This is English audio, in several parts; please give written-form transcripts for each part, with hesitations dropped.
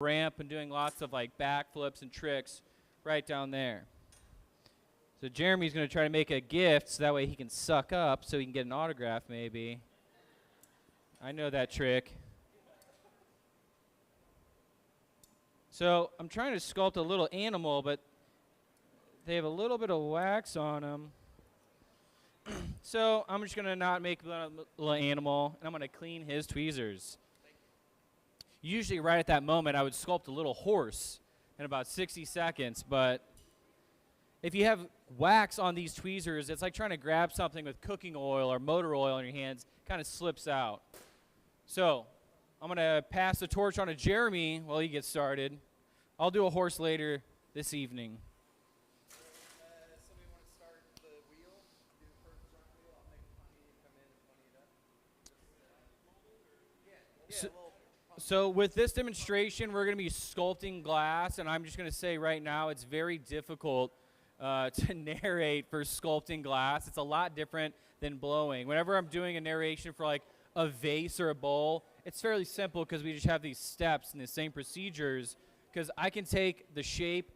ramp and doing lots of like backflips and tricks right down there. So Jeremy's going to try to make a gift so that way he can suck up so he can get an autograph maybe. I know that trick. So I'm trying to sculpt a little animal, but they have a little bit of wax on them. So I'm just going to not make a little animal, and I'm going to clean his tweezers. Usually right at that moment, I would sculpt a little horse in about 60 seconds, but if you have wax on these tweezers, it's like trying to grab something with cooking oil or motor oil in your hands, kind of slips out. So I'm going to pass the torch on to Jeremy while he gets started. I'll do a horse later this evening. Somebody want to start the wheel? Do the first front wheel. I'll make funny and come in and funny it up. So with this demonstration, we're going to be sculpting glass, and I'm just going to say right now it's very difficult to narrate for sculpting glass. It's a lot different than blowing. Whenever I'm doing a narration for like a vase or a bowl, it's fairly simple because we just have these steps and the same procedures, because I can take the shape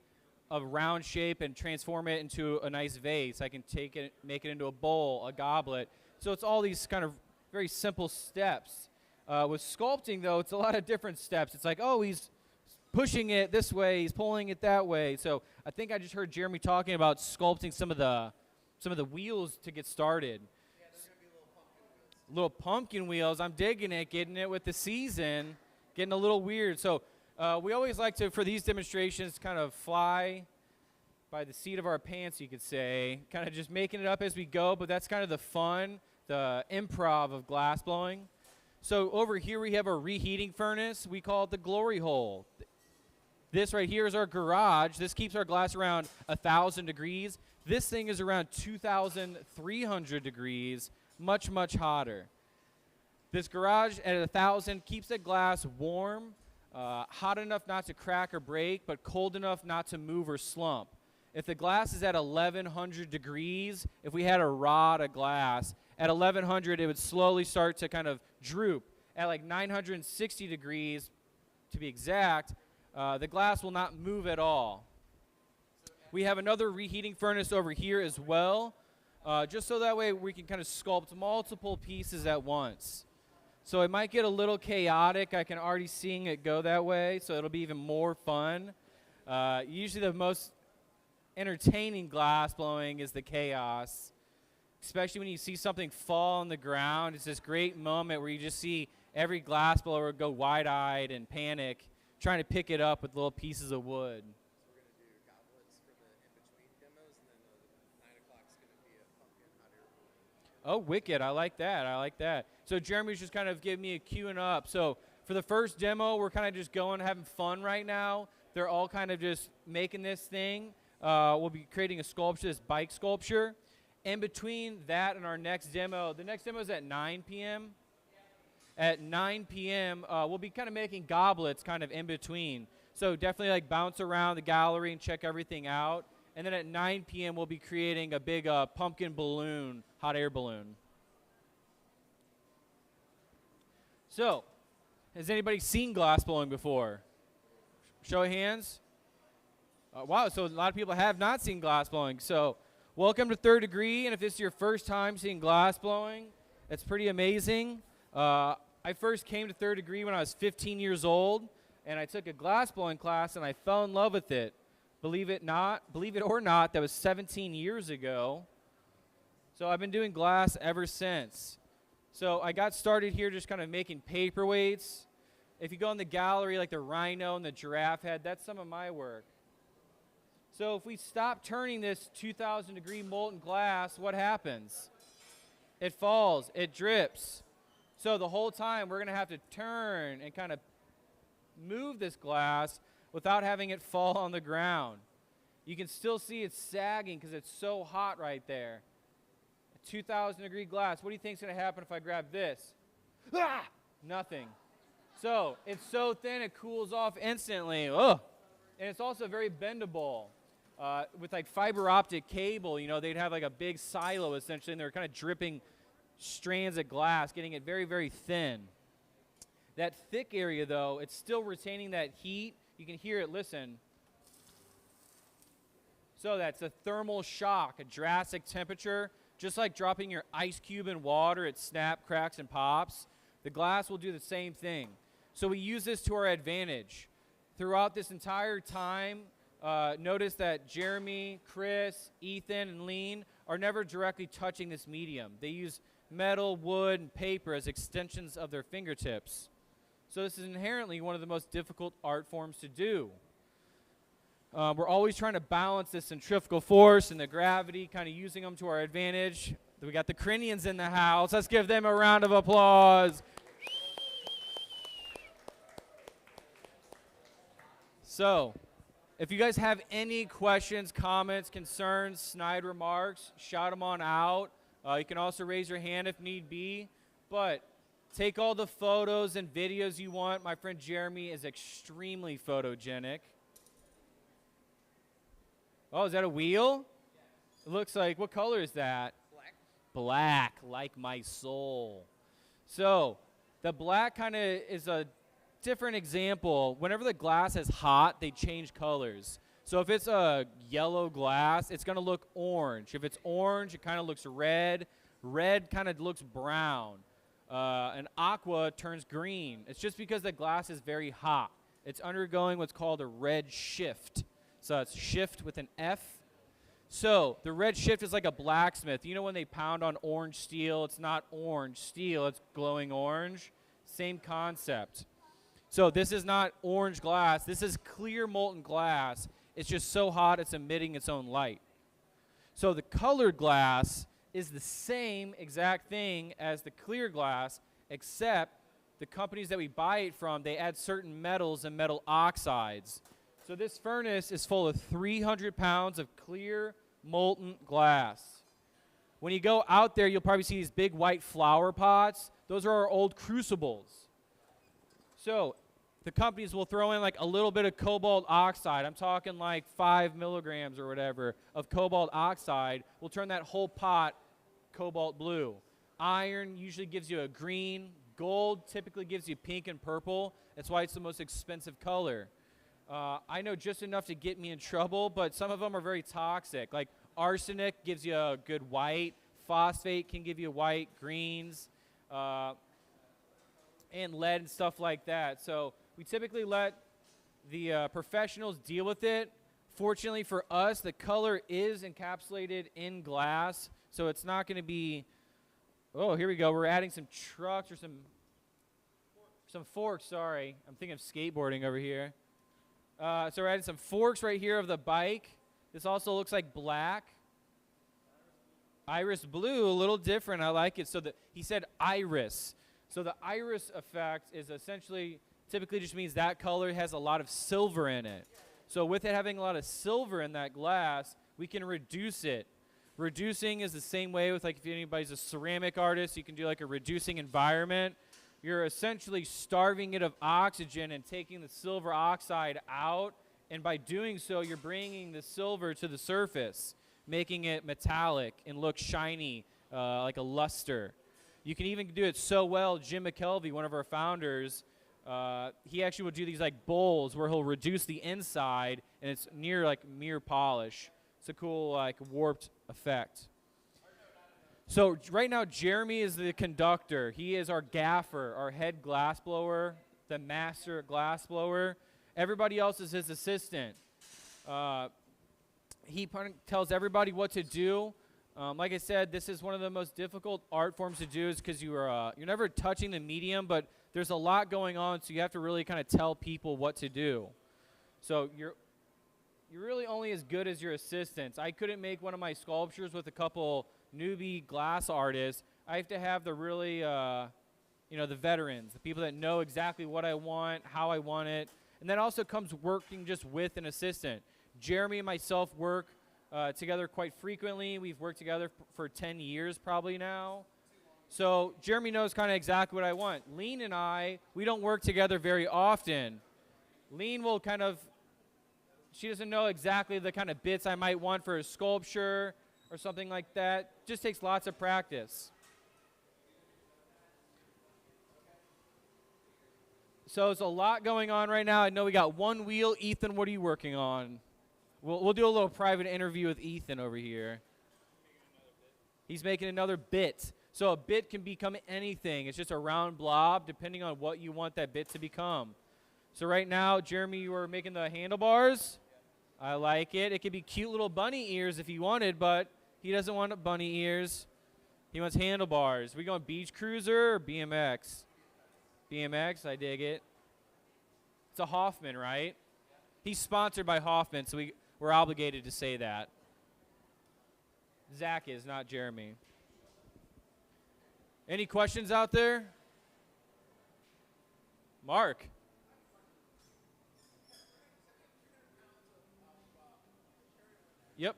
of round shape and transform it into a nice vase. I can take it, make it into a bowl, a goblet. So it's all these kind of very simple steps. With sculpting, though, it's a lot of different steps. It's like, oh, he's pushing it this way, he's pulling it that way. So I think I just heard Jeremy talking about sculpting some of the wheels to get started. Yeah, there's going to be little pumpkin wheels. Little pumpkin wheels. I'm digging it, getting it with the season, getting a little weird. So we always like to, for these demonstrations, kind of fly by the seat of our pants, you could say, kind of just making it up as we go, but that's kind of the fun, the improv of glass blowing. So over here we have a reheating furnace. We call it the glory hole. This right here is our garage. This keeps our glass around 1,000 degrees. This thing is around 2,300 degrees, much, much hotter. This garage at 1,000 keeps the glass warm, hot enough not to crack or break, but cold enough not to move or slump. If the glass is at 1,100 degrees, if we had a rod of glass, at 1,100 it would slowly start to kind of droop. At like 960 degrees, to be exact, the glass will not move at all. We have another reheating furnace over here as well, just so that way we can kind of sculpt multiple pieces at once. So it might get a little chaotic. I can already seeing it go that way, so it'll be even more fun. Usually the most entertaining glass blowing is the chaos, especially when you see something fall on the ground. It's this great moment where you just see every glass blower go wide-eyed and panic, trying to pick it up with little pieces of wood. So we're going to do goblets for the in-between demos, and then 9 o'clock's going to be a pumpkin hot air balloon. Oh, wicked. I like that. I like that. So Jeremy's just kind of giving me a queuing up. So for the first demo, we're kind of just going, having fun right now. They're all kind of just making this thing. We'll be creating a sculpture, this bike sculpture. In between that and our next demo, the next demo is at 9 p.m. At 9 p.m., we'll be kind of making goblets kind of in between. So definitely like bounce around the gallery and check everything out. And then at 9 p.m., we'll be creating a big pumpkin balloon, hot air balloon. So, has anybody seen glass blowing before? Show of hands. Wow, so a lot of people have not seen glass blowing. So welcome to Third Degree, and if this is your first time seeing glass blowing, it's pretty amazing. I first came to Third Degree when I was 15 years old, and I took a glass blowing class, and I fell in love with it. Believe it or not, that was 17 years ago. So I've been doing glass ever since. So I got started here just kind of making paperweights. If you go in the gallery, like the rhino and the giraffe head, that's some of my work. So if we stop turning this 2,000 degree molten glass, what happens? It falls, it drips. So the whole time we're gonna have to turn and kind of move this glass without having it fall on the ground. You can still see it's sagging because it's so hot right there. A 2,000 degree glass, what do you think is gonna happen if I grab this? Ah! Nothing. So it's so thin it cools off instantly. Ugh. And it's also very bendable. With like fiber optic cable, you know, they'd have like a big silo essentially, and they're kind of dripping strands of glass, getting it very, very thin. That thick area, though, it's still retaining that heat. You can hear it, listen. So that's a thermal shock, a drastic temperature. Just like dropping your ice cube in water, it snaps, cracks, and pops. The glass will do the same thing. So we use this to our advantage. Throughout this entire time, notice that Jeremy, Chris, Ethan, and Lean are never directly touching this medium. They use metal, wood, and paper as extensions of their fingertips. So this is inherently one of the most difficult art forms to do. We're always trying to balance the centrifugal force and the gravity, kind of using them to our advantage. We got the Crinians in the house. Let's give them a round of applause. So, if you guys have any questions, comments, concerns, snide remarks, shout them on out. You can also raise your hand if need be. But take all the photos and videos you want. My friend Jeremy is extremely photogenic. Oh, is that a wheel? It looks like, what color is that? Black. Black, like my soul. So, the black kind of is a different example. Whenever the glass is hot, they change colors. So if it's a yellow glass, it's going to look orange. If it's orange, it kind of looks red. Red kind of looks brown. And aqua turns green. It's just because the glass is very hot. It's undergoing what's called a red shift. So it's shift with an F. So the red shift is like a blacksmith. You know when they pound on orange steel, it's not orange steel, it's glowing orange. Same concept. So this is not orange glass. This is clear molten glass. It's just so hot it's emitting its own light. So the colored glass is the same exact thing as the clear glass, except the companies that we buy it from, they add certain metals and metal oxides. So this furnace is full of 300 pounds of clear molten glass. When you go out there, you'll probably see these big white flower pots. Those are our old crucibles. So the companies will throw in like a little bit of cobalt oxide. I'm talking like 5 milligrams or whatever of cobalt oxide. Will turn that whole pot cobalt blue. Iron usually gives you a green. Gold typically gives you pink and purple. That's why it's the most expensive color. I know just enough to get me in trouble, but some of them are very toxic. Like arsenic gives you a good white. Phosphate can give you white, greens, and lead and stuff like that. So we typically let the professionals deal with it. Fortunately for us, the color is encapsulated in glass, so it's not going to be, oh, here we go. We're adding some trucks or some forks, sorry. I'm thinking of skateboarding over here. So we're adding some forks right here of the bike. This also looks like black. Iris blue, a little different. I like it. So he said iris. So the iris effect is essentially, typically just means that color has a lot of silver in it. So with it having a lot of silver in that glass, we can reduce it. Reducing is the same way with, like, if anybody's a ceramic artist, you can do like a reducing environment. You're essentially starving it of oxygen and taking the silver oxide out, and by doing so, you're bringing the silver to the surface, making it metallic and look shiny, like a luster. You can even do it so well, Jim McKelvey, one of our founders, he actually will do these like bowls where he'll reduce the inside, and it's near like mirror polish. It's a cool like warped effect. So right now, Jeremy is the conductor. He is our gaffer, our head glass blower, the master glass blower. Everybody else is his assistant. He tells everybody what to do. Like I said, this is one of the most difficult art forms to do, is because you're never touching the medium, but there's a lot going on, so you have to really kind of tell people what to do. So you're really only as good as your assistants. I couldn't make one of my sculptures with a couple newbie glass artists. I have to have the really, the veterans, the people that know exactly what I want, how I want it. And that also comes working just with an assistant. Jeremy and myself work together quite frequently. We've worked together for 10 years probably now. So Jeremy knows kind of exactly what I want. Lean and I, we don't work together very often. Lean will kind of, she doesn't know exactly the kind of bits I might want for a sculpture or something like that. Just takes lots of practice. So there's a lot going on right now. I know we got one wheel. Ethan, what are you working on? We'll do a little private interview with Ethan over here. He's making another bit. So a bit can become anything. It's just a round blob depending on what you want that bit to become. So right now, Jeremy, you are making the handlebars. I like it. It could be cute little bunny ears if you wanted, but he doesn't want bunny ears. He wants handlebars. We going beach cruiser or BMX? BMX, I dig it. It's a Hoffman, right? He's sponsored by Hoffman, so we're obligated to say that. Zach is, not Jeremy. Any questions out there? Mark. Yep.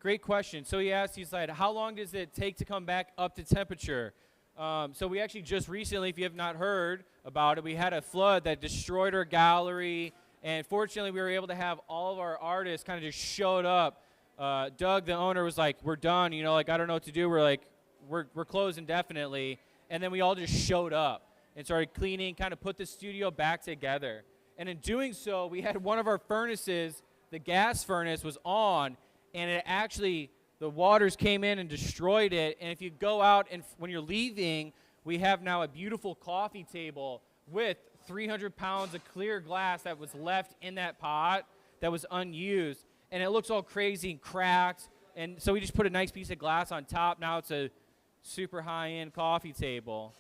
Great question. So he asked, he's like, how long does it take to come back up to temperature? So we actually just recently, if you have not heard about it, we had a flood that destroyed our gallery. And fortunately, we were able to have all of our artists kind of just showed up. Doug, the owner, was like, we're done. You know, like, I don't know what to do. We're like, we're closed indefinitely. And then we all just showed up and started cleaning, kind of put the studio back together. And in doing so, we had one of our furnaces, the gas furnace, was on. And it actually, the waters came in and destroyed it. And if you go out and when you're leaving, we have now a beautiful coffee table with 300 pounds of clear glass that was left in that pot that was unused. And it looks all crazy and cracked. And so we just put a nice piece of glass on top. Now it's a super high-end coffee table.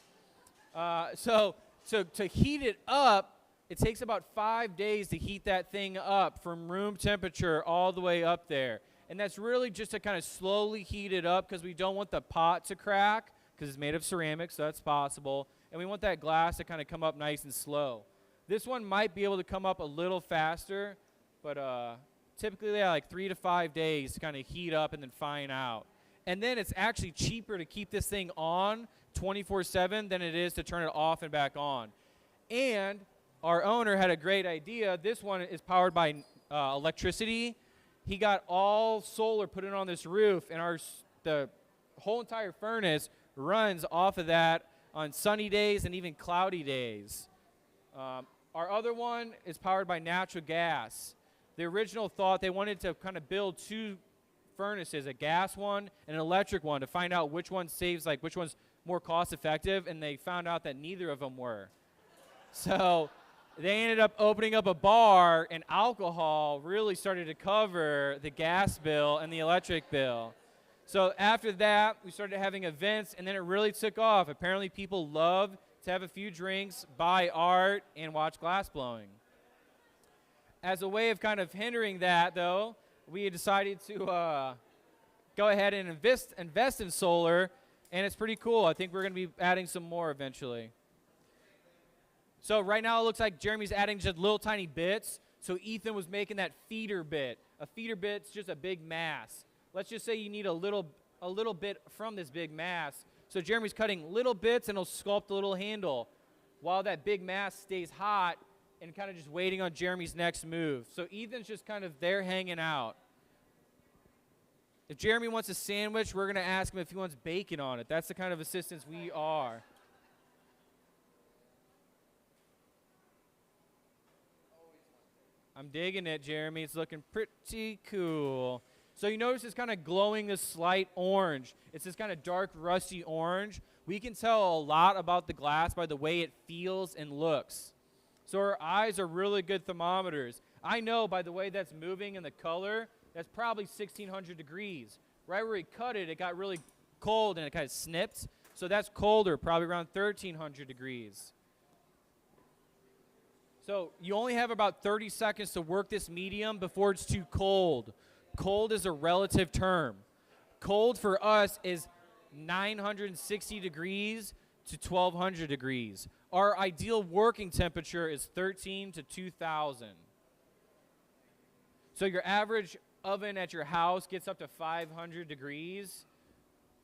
So to heat it up, it takes about 5 days to heat that thing up from room temperature all the way up there. And that's really just to kind of slowly heat it up because we don't want the pot to crack because it's made of ceramic, so that's possible. And we want that glass to kind of come up nice and slow. This one might be able to come up a little faster, but typically they have like 3 to 5 days to kind of heat up and then fine out. And then it's actually cheaper to keep this thing on 24/7 than it is to turn it off and back on. And our owner had a great idea. This one is powered by electricity. He got all solar put in on this roof, and the whole entire furnace runs off of that on sunny days and even cloudy days. Our other one is powered by natural gas. The original thought, they wanted to kind of build two furnaces, a gas one and an electric one, to find out which one saves, like which one's more cost effective, and they found out that neither of them were. So they ended up opening up a bar, and alcohol really started to cover the gas bill and the electric bill. So after that, we started having events, and then it really took off. Apparently people love to have a few drinks, buy art, and watch glass blowing. As a way of kind of hindering that, though, we decided to go ahead and invest in solar, and it's pretty cool. I think we're going to be adding some more eventually. So right now it looks like Jeremy's adding just little tiny bits. So Ethan was making that feeder bit. A feeder bit's just a big mass. Let's just say you need a little bit from this big mass. So Jeremy's cutting little bits, and he'll sculpt a little handle while that big mass stays hot and kind of just waiting on Jeremy's next move. So Ethan's just kind of there hanging out. If Jeremy wants a sandwich, we're going to ask him if he wants bacon on it. That's the kind of assistants we are. I'm digging it, Jeremy. It's looking pretty cool. So you notice it's kind of glowing this slight orange. It's this kind of dark, rusty orange. We can tell a lot about the glass by the way it feels and looks. So our eyes are really good thermometers. I know by the way that's moving and the color, that's probably 1,600 degrees. Right where he cut it, it got really cold and it kind of snipped. So that's colder, probably around 1,300 degrees. So you only have about 30 seconds to work this medium before it's too cold. Cold is a relative term. Cold for us is 960 degrees to 1,200 degrees. Our ideal working temperature is 13 to 2,000. So your average oven at your house gets up to 500 degrees.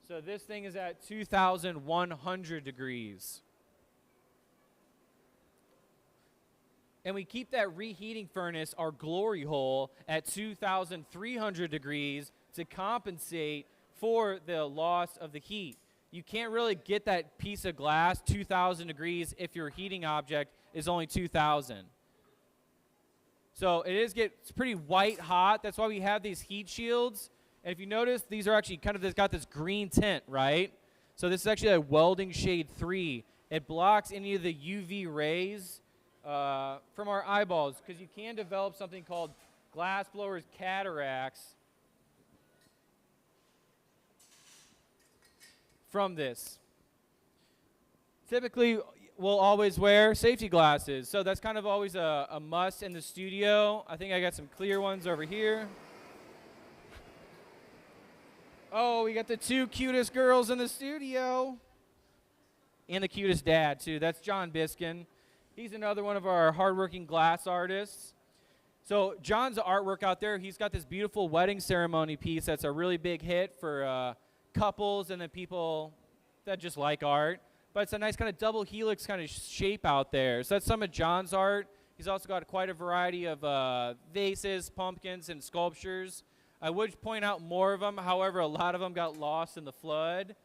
So this thing is at 2,100 degrees. And we keep that reheating furnace, our glory hole, at 2,300 degrees to compensate for the loss of the heat. You can't really get that piece of glass 2,000 degrees if your heating object is only 2,000. So it gets pretty white hot. That's why we have these heat shields. And if you notice, these are actually kind of got this green tint, right? So this is actually a welding shade 3. It blocks any of the UV rays from our eyeballs, because you can develop something called glass blowers cataracts from this. Typically, we'll always wear safety glasses, so that's kind of always a must in the studio. I think I got some clear ones over here. Oh, we got the 2 cutest girls in the studio. And the cutest dad, too. That's John Biskin. He's another one of our hardworking glass artists. So John's artwork out there, he's got this beautiful wedding ceremony piece that's a really big hit for couples and then people that just like art. But it's a nice kind of double helix kind of shape out there. So that's some of John's art. He's also got quite a variety of vases, pumpkins, and sculptures. I would point out more of them. However, a lot of them got lost in the flood.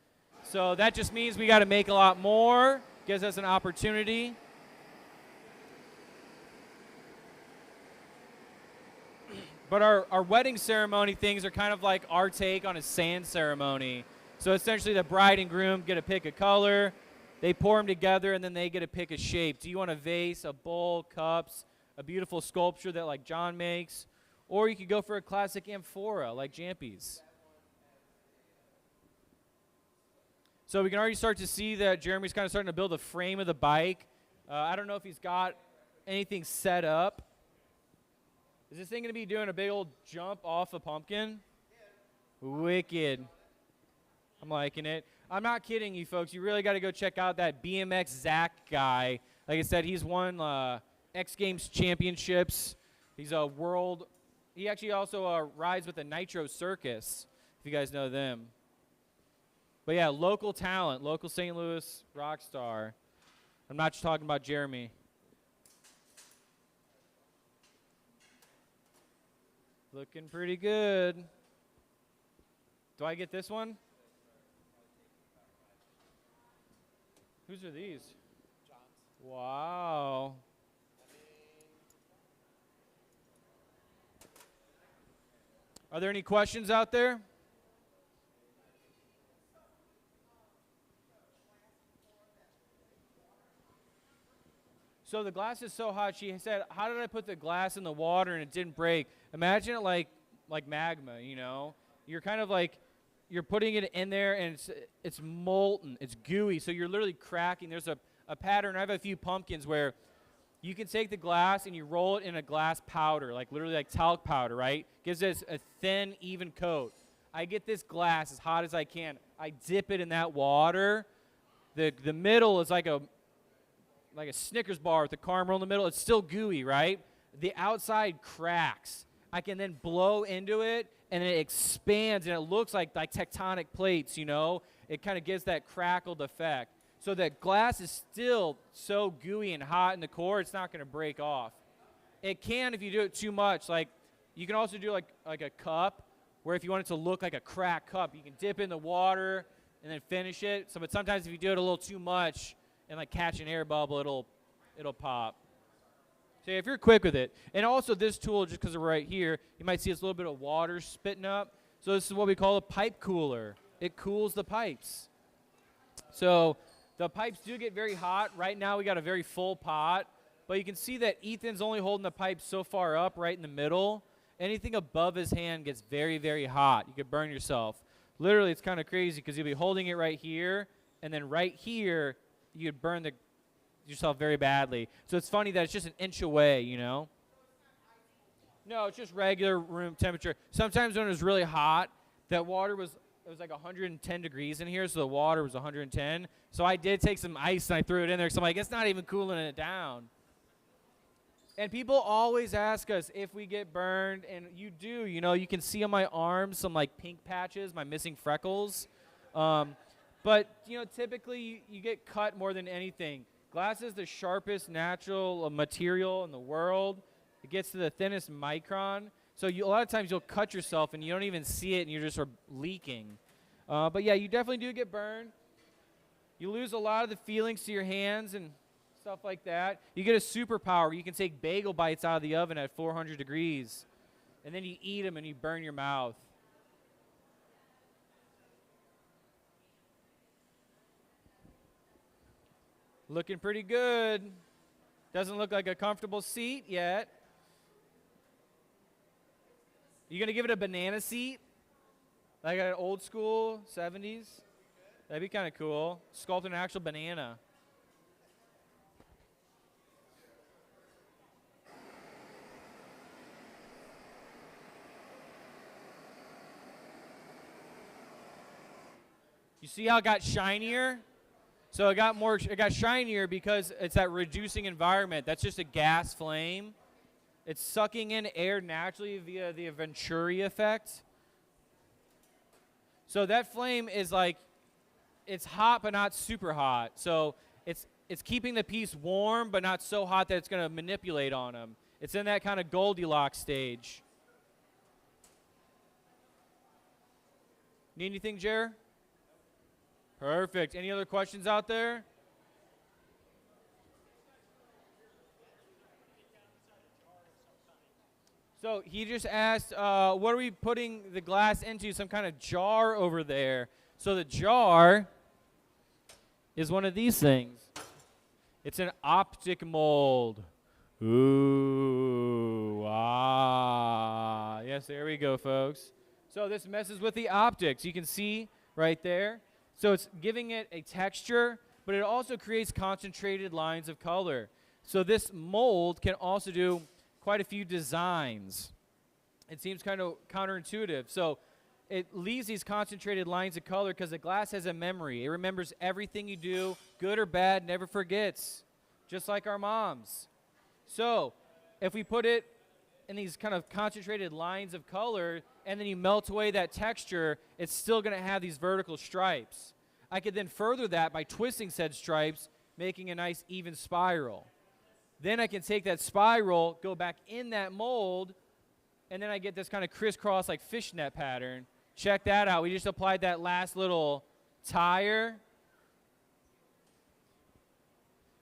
So that just means we got to make a lot more. Gives us an opportunity. But our wedding ceremony things are kind of like our take on a sand ceremony. So essentially the bride and groom get to pick a color. They pour them together, and then they get to pick a shape. Do you want a vase, a bowl, cups, a beautiful sculpture that like John makes? Or you could go for a classic amphora like Jampy's. So we can already start to see that Jeremy's kind of starting to build a frame of the bike. I don't know if he's got anything set up. Is this thing going to be doing a big old jump off a pumpkin? Yeah. Wicked. I'm liking it. I'm not kidding you, folks. You really got to go check out that BMX Zach guy. Like I said, he's won X Games championships. He's a world. He actually also rides with the Nitro Circus, if you guys know them. But yeah, local talent, local St. Louis rock star. I'm not just talking about Jeremy. Looking pretty good. Do I get this one? Whose are these? John's. Wow. Are there any questions out there? So the glass is so hot, she said, how did I put the glass in the water and it didn't break? Imagine it like magma, you know? You're kind of like, you're putting it in there and it's molten, it's gooey, so you're literally cracking. There's a pattern. I have a few pumpkins where you can take the glass and you roll it in a glass powder, like literally like talc powder, right? Gives it a thin, even coat. I get this glass as hot as I can. I dip it in that water. The middle is like a Snickers bar with a caramel in the middle. It's still gooey, right? The outside cracks. I can then blow into it, and it expands, and it looks like tectonic plates, you know? It kind of gives that crackled effect. So that glass is still so gooey and hot in the core, it's not going to break off. It can if you do it too much. Like, you can also do like a cup, where if you want it to look like a cracked cup, you can dip in the water and then finish it. So, but sometimes if you do it a little too much and like catch an air bubble, it'll pop. So if you're quick with it. And also this tool, just because we're right here, you might see it's a little bit of water spitting up. So this is what we call a pipe cooler. It cools the pipes. So the pipes do get very hot. Right now we got a very full pot. But you can see that Ethan's only holding the pipe so far up right in the middle. Anything above his hand gets very, very hot. You could burn yourself. Literally, it's kind of crazy because you'll be holding it right here. And then right here, you could burn yourself very badly. So it's funny that it's just an inch away, you know? No, it's just regular room temperature. Sometimes when it was really hot, that water it was like 110 degrees in here, so the water was 110. So I did take some ice and I threw it in there because I'm like, it's not even cooling it down. And people always ask us if we get burned, and you do. You know, you can see on my arms some like pink patches, my missing freckles. But, you know, typically you get cut more than anything. Glass is the sharpest natural material in the world. It gets to the thinnest micron. So a lot of times you'll cut yourself and you don't even see it and you're just sort of leaking. But yeah, you definitely do get burned. You lose a lot of the feelings to your hands and stuff like that. You get a superpower. You can take bagel bites out of the oven at 400 degrees, and then you eat them and you burn your mouth. Looking pretty good. Doesn't look like a comfortable seat yet. You gonna give it a banana seat? Like an old school 70s? That'd be kind of cool. Sculpt an actual banana. You see how it got shinier? So it got shinier because it's that reducing environment. That's just a gas flame. It's sucking in air naturally via the Venturi effect. So that flame is like, it's hot but not super hot. So it's keeping the piece warm but not so hot that it's going to manipulate on them. It's in that kind of Goldilocks stage. Need anything, Jer? Perfect. Any other questions out there? So he just asked, what are we putting the glass into? Some kind of jar over there. So the jar is one of these things. It's an optic mold. Ooh, ah. Yes, there we go, folks. So this messes with the optics. You can see right there. So it's giving it a texture, but it also creates concentrated lines of color. So this mold can also do quite a few designs. It seems kind of counterintuitive. So it leaves these concentrated lines of color because the glass has a memory. It remembers everything you do, good or bad, never forgets, just like our moms. So if we put it in these kind of concentrated lines of color and then you melt away that texture, it's still going to have these vertical stripes. I could then further that by twisting said stripes, making a nice even spiral. Then I can take that spiral, go back in that mold, and then I get this kind of crisscross like fishnet pattern. Check that out. We just applied that last little tire.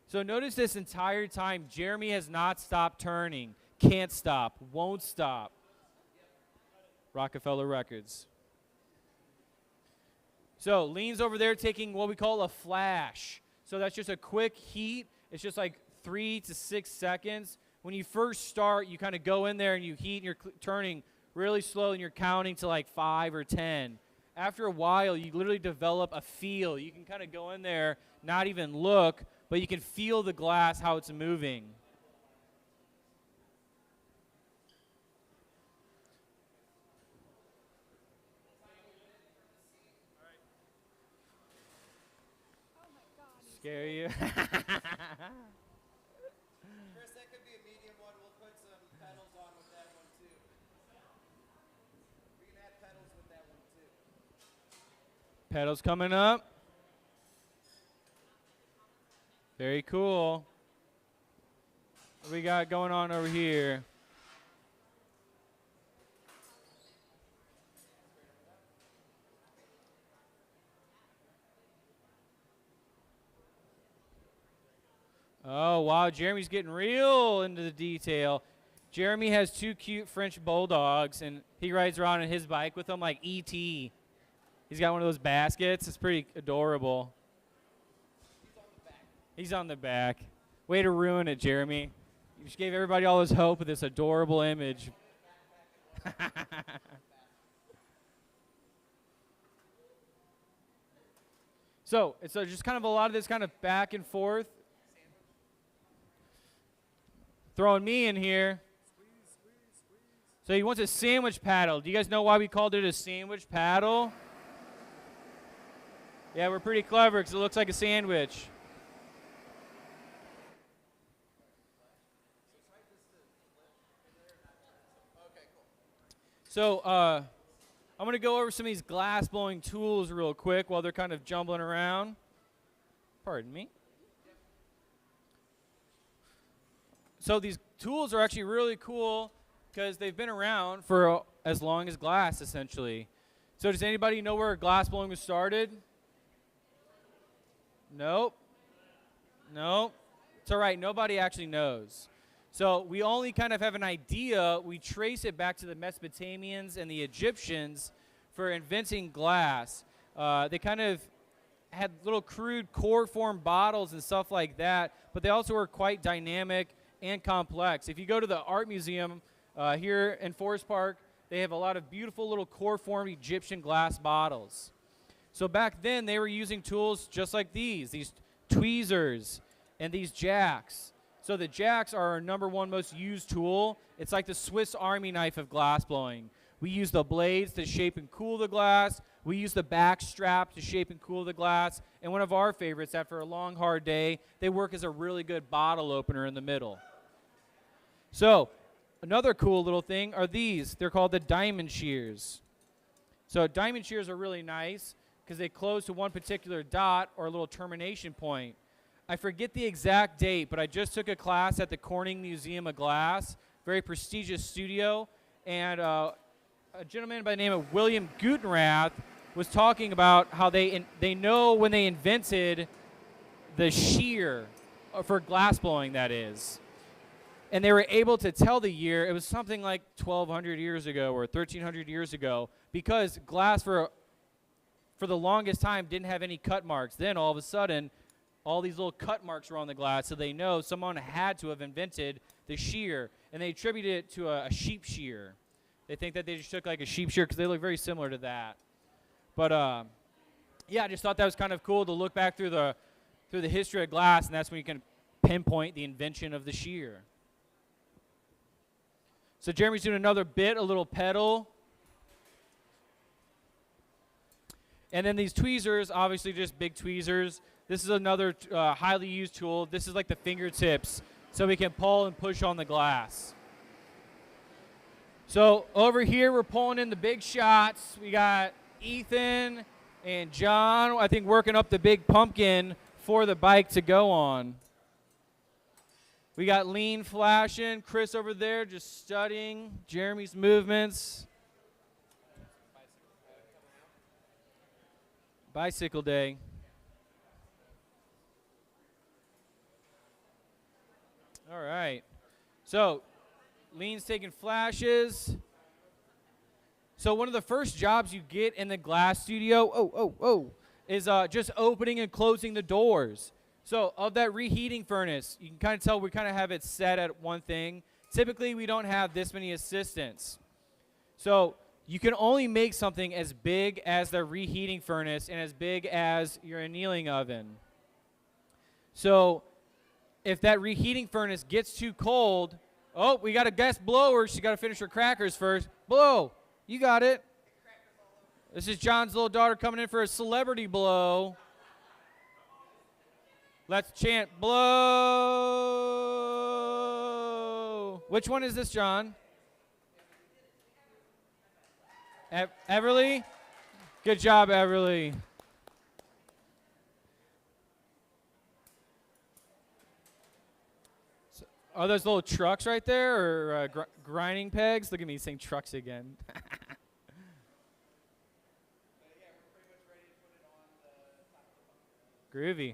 So notice this entire time, Jeremy has not stopped turning. Can't stop, won't stop. Rockefeller Records. So leans over there taking what we call a flash. So that's just a quick heat. It's just like 3 to 6 seconds. When you first start, you kind of go in there and you heat and you're turning really slow and you're counting to like 5 or 10. After a while, you literally develop a feel. You can kind of go in there, not even look, but you can feel the glass, how it's moving. Scare you? Chris, that could be a medium one. We'll put some pedals on with that one too. We can add pedals with that one too. Pedals coming up. Very cool. What we got going on over here? Oh, wow, Jeremy's getting real into the detail. Jeremy has 2 cute French bulldogs, and he rides around on his bike with them like E.T. He's got one of those baskets. It's pretty adorable. He's on the back. Way to ruin it, Jeremy. You just gave everybody all this hope with this adorable image. So it's just kind of a lot of this kind of back and forth. Throwing me in here. So he wants a sandwich paddle. Do you guys know why we called it a sandwich paddle? Yeah, we're pretty clever because it looks like a sandwich. So I'm going to go over some of these glass blowing tools real quick while they're kind of jumbling around. Pardon me. So these tools are actually really cool because they've been around for as long as glass, essentially. So does anybody know where glass blowing was started? Nope. Nope. It's all right. Nobody actually knows. So we only kind of have an idea. We trace it back to the Mesopotamians and the Egyptians for inventing glass. They kind of had little crude core-formed bottles and stuff like that, but they also were quite dynamic and complex. If you go to the art museum here in Forest Park, they have a lot of beautiful little core-formed Egyptian glass bottles. So back then, they were using tools just like these tweezers and these jacks. So the jacks are our number one most used tool. It's like the Swiss Army knife of glass blowing. We use the blades to shape and cool the glass. We use the back strap to shape and cool the glass. And one of our favorites, after a long, hard day, they work as a really good bottle opener in the middle. So another cool little thing are these. They're called the diamond shears. So diamond shears are really nice because they close to one particular dot or a little termination point. I forget the exact date, but I just took a class at the Corning Museum of Glass, very prestigious studio, and a gentleman by the name of William Gutenrath was talking about how they know when they invented the shear for glass blowing, that is. And they were able to tell the year. It was something like 1,200 years ago or 1,300 years ago, because glass for the longest time didn't have any cut marks. Then all of a sudden, all these little cut marks were on the glass, so they know someone had to have invented the shear, and they attribute it to a sheep shear. They think that they just took like a sheep shear because they look very similar to that. But yeah, I just thought that was kind of cool to look back through the history of glass, and that's when you can pinpoint the invention of the shear. So Jeremy's doing another bit, a little pedal. And then these tweezers, obviously just big tweezers. This is another highly used tool. This is like the fingertips, so we can pull and push on the glass. So over here, we're pulling in the big shots. We got Ethan and John, I think, working up the big pumpkin for the bike to go on. We got Lean flashing, Chris over there just studying Jeremy's movements. Bicycle day. All right. So Lean's taking flashes. So one of the first jobs you get in the glass studio, is just opening and closing the doors. So of that reheating furnace, you can kind of tell we kind of have it set at one thing. Typically, we don't have this many assistants. So you can only make something as big as the reheating furnace and as big as your annealing oven. So if that reheating furnace gets too cold, we got a guest blower. She's got to finish her crackers first. Blow. You got it. This is John's little daughter coming in for a celebrity blow. Let's chant, blow. Which one is this, John? Everly? Good job, Everly. So, are those little trucks right there, or grinding pegs? Look at me saying trucks again. Groovy.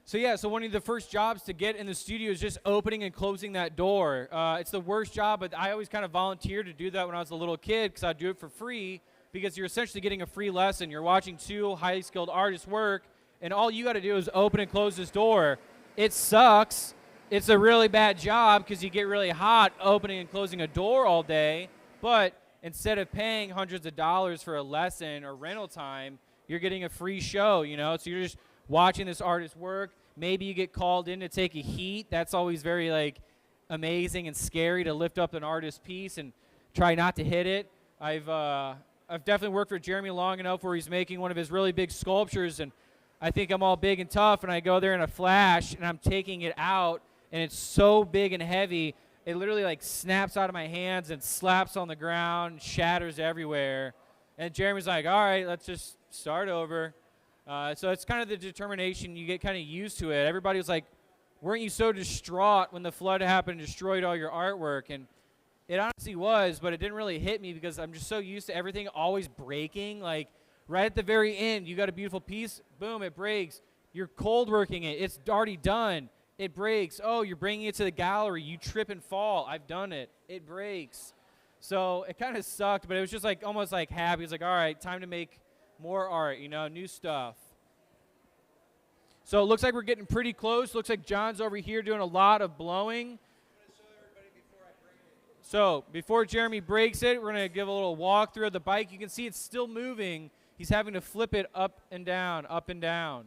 So yeah, so one of the first jobs to get in the studio is just opening and closing that door. It's the worst job, but I always kind of volunteered to do that when I was a little kid because I'd do it for free, because you're essentially getting a free lesson. You're watching two highly skilled artists work, and all you got to do is open and close this door. It sucks. It's a really bad job because you get really hot opening and closing a door all day, but instead of paying hundreds of dollars for a lesson or rental time, you're getting a free show, you know? So you're just watching this artist work. Maybe you get called in to take a heat. That's always very amazing and scary to lift up an artist's piece and try not to hit it. I've definitely worked for Jeremy long enough where he's making one of his really big sculptures, and I think I'm all big and tough, and I go there in a flash and I'm taking it out, and it's so big and heavy it literally snaps out of my hands and slaps on the ground, shatters everywhere. And Jeremy's like, all right, let's just start over. So it's kind of the determination. You get kind of used to it. Everybody was like, weren't you so distraught when the flood happened and destroyed all your artwork? And It honestly was, but it didn't really hit me because I'm just so used to everything always breaking. Like right at the very end, you got a beautiful piece, boom, it breaks. You're cold working it. It's already done. It breaks. Oh, you're bringing it to the gallery. You trip and fall. I've done it. It breaks. So it kind of sucked, but it was just like almost like happy. It's like, all right, time to make more art, you know, new stuff. So it looks like we're getting pretty close. Looks like John's over here doing a lot of blowing. So before Jeremy breaks it, we're going to give a little walkthrough of the bike. You can see it's still moving. He's having to flip it up and down, up and down.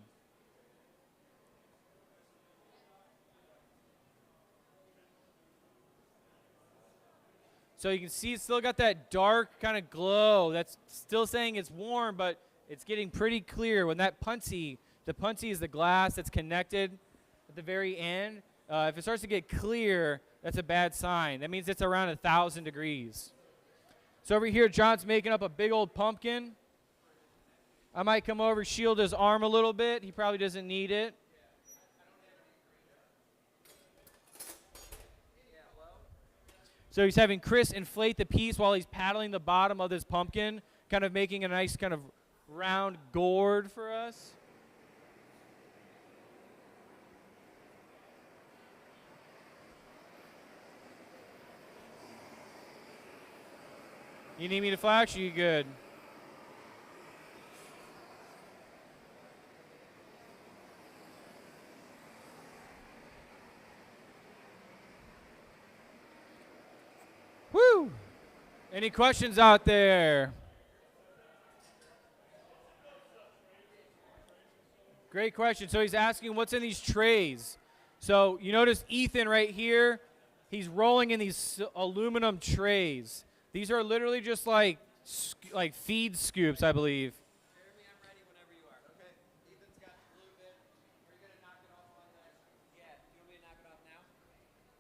So you can see it's still got that dark kind of glow. That's still saying it's warm, but it's getting pretty clear. When that puntzy, the puntzy is the glass that's connected at the very end. If it starts to get clear, that's a bad sign. That means it's around 1,000 degrees. So over here, John's making up a big old pumpkin. I might come over, shield his arm a little bit. He probably doesn't need it. So he's having Chris inflate the piece while he's paddling the bottom of this pumpkin, kind of making a nice kind of round gourd for us. You need me to flash? Are you good? Woo! Any questions out there? Great question. So he's asking what's in these trays. So you notice Ethan right here, he's rolling in these aluminum trays. These are literally just like feed scoops, I believe. Jeremy, I'm ready whenever you are. Okay. Ethan's got the blue bit. Are you going to knock it off on that? Yeah. Do you want me to knock it off now?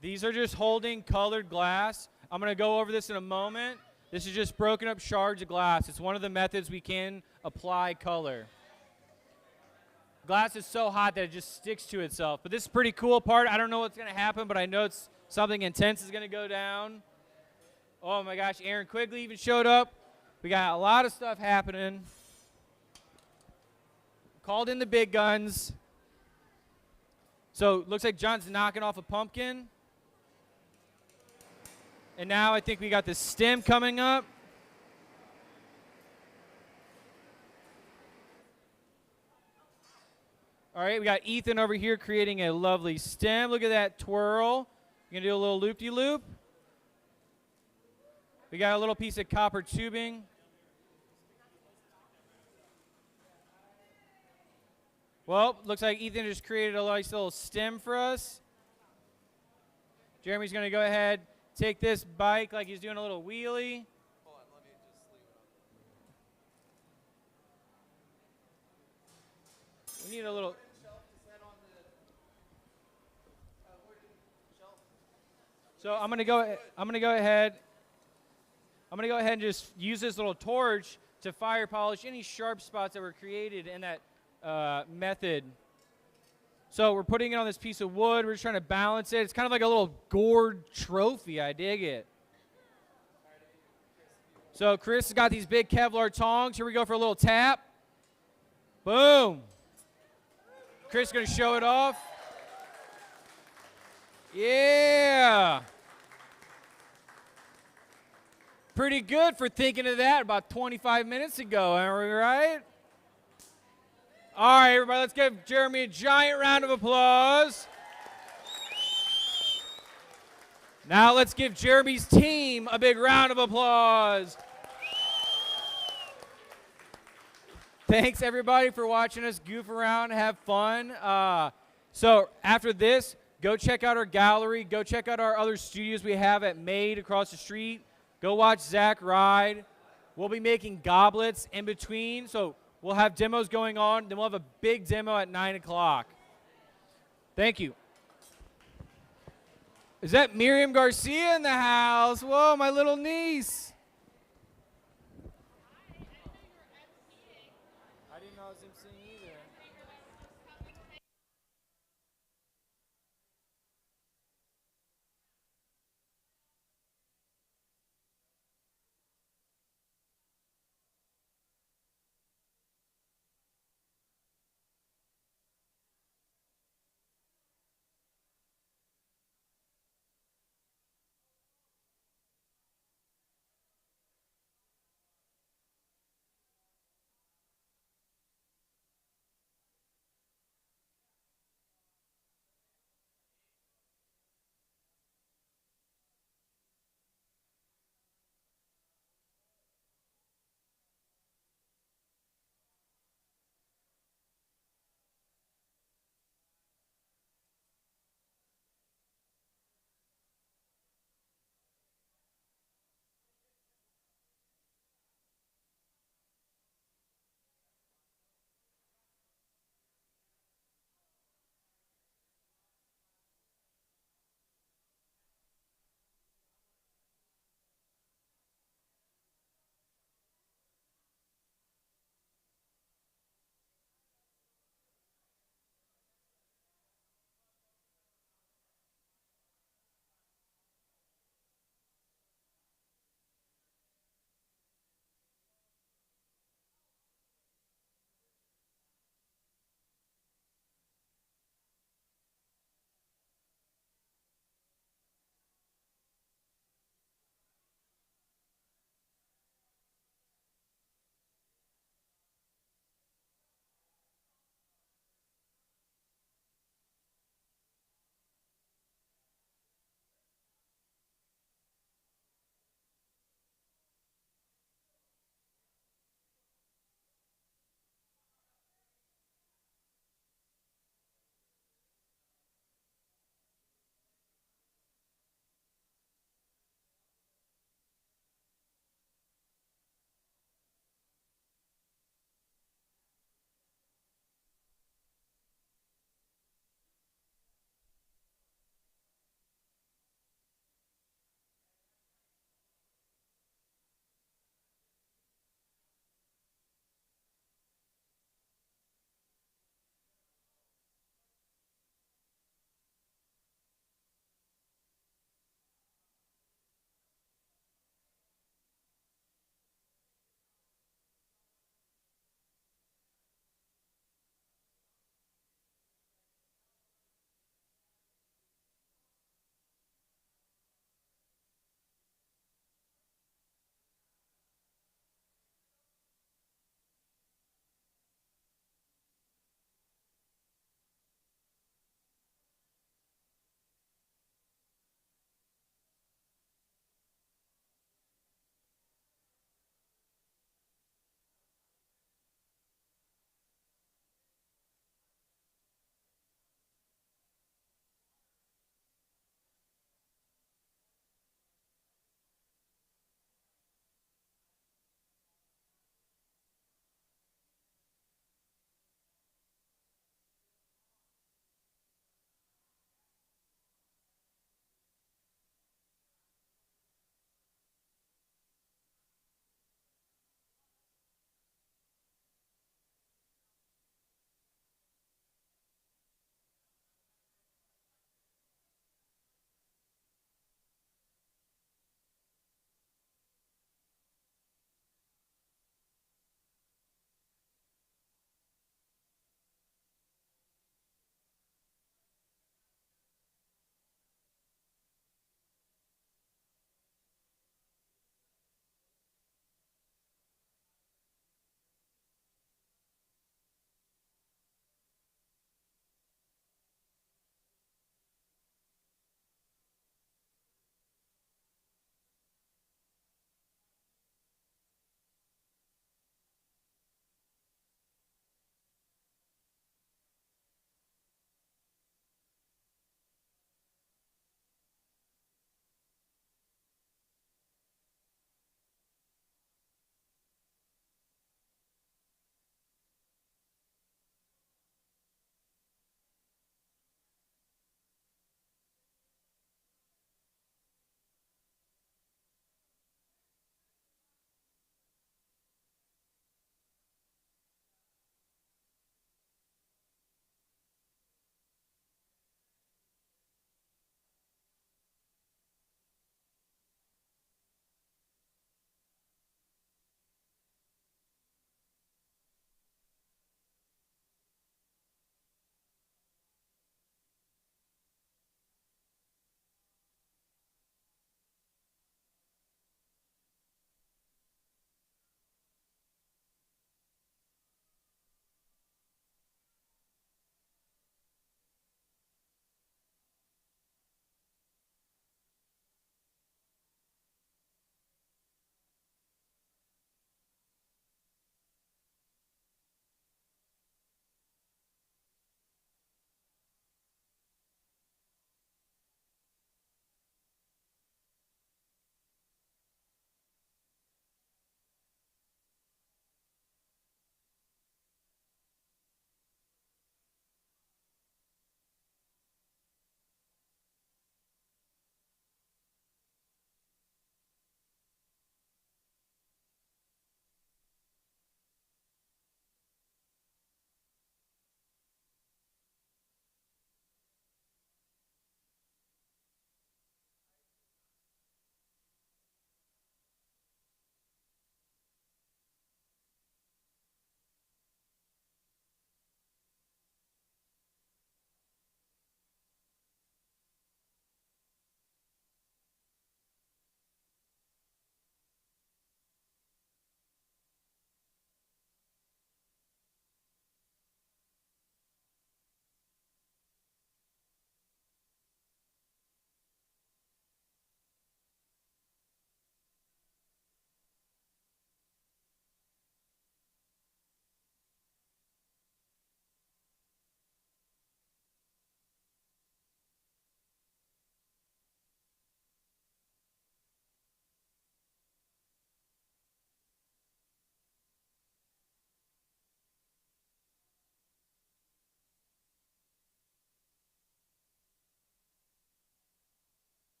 These are just holding colored glass. I'm going to go over this in a moment. This is just broken up shards of glass. It's one of the methods we can apply color. Glass is so hot that it just sticks to itself. But this is a pretty cool part. I don't know what's going to happen, but I know it's something intense is going to go down. Oh my gosh, Aaron Quigley even showed up. We got a lot of stuff happening. Called in the big guns. So looks like John's knocking off a pumpkin. And now I think we got the stem coming up. All right, we got Ethan over here creating a lovely stem. Look at that twirl. You're gonna do a little loop-de-loop. We got a little piece of copper tubing. Well, looks like Ethan just created a nice little stem for us. Jeremy's going to go ahead, take this bike like he's doing a little wheelie. Hold on, let me just leave it on. We need a little. So I'm going to go ahead and just use this little torch to fire polish any sharp spots that were created in that method. So we're putting it on this piece of wood. We're just trying to balance it. It's kind of like a little gourd trophy. I dig it. So Chris has got these big Kevlar tongs. Here we go for a little tap. Boom. Chris is going to show it off. Yeah. Pretty good for thinking of that about 25 minutes ago, aren't we right? All right, everybody, let's give Jeremy a giant round of applause. Now let's give Jeremy's team a big round of applause. Thanks, everybody, for watching us goof around and have fun. So after this, go check out our gallery. Go check out our other studios we have at Made across the street. Go watch Zach ride. We'll be making goblets in between, so we'll have demos going on. Then we'll have a big demo at 9 o'clock. Thank you. Is that Miriam Garcia in the house? Whoa, my little niece.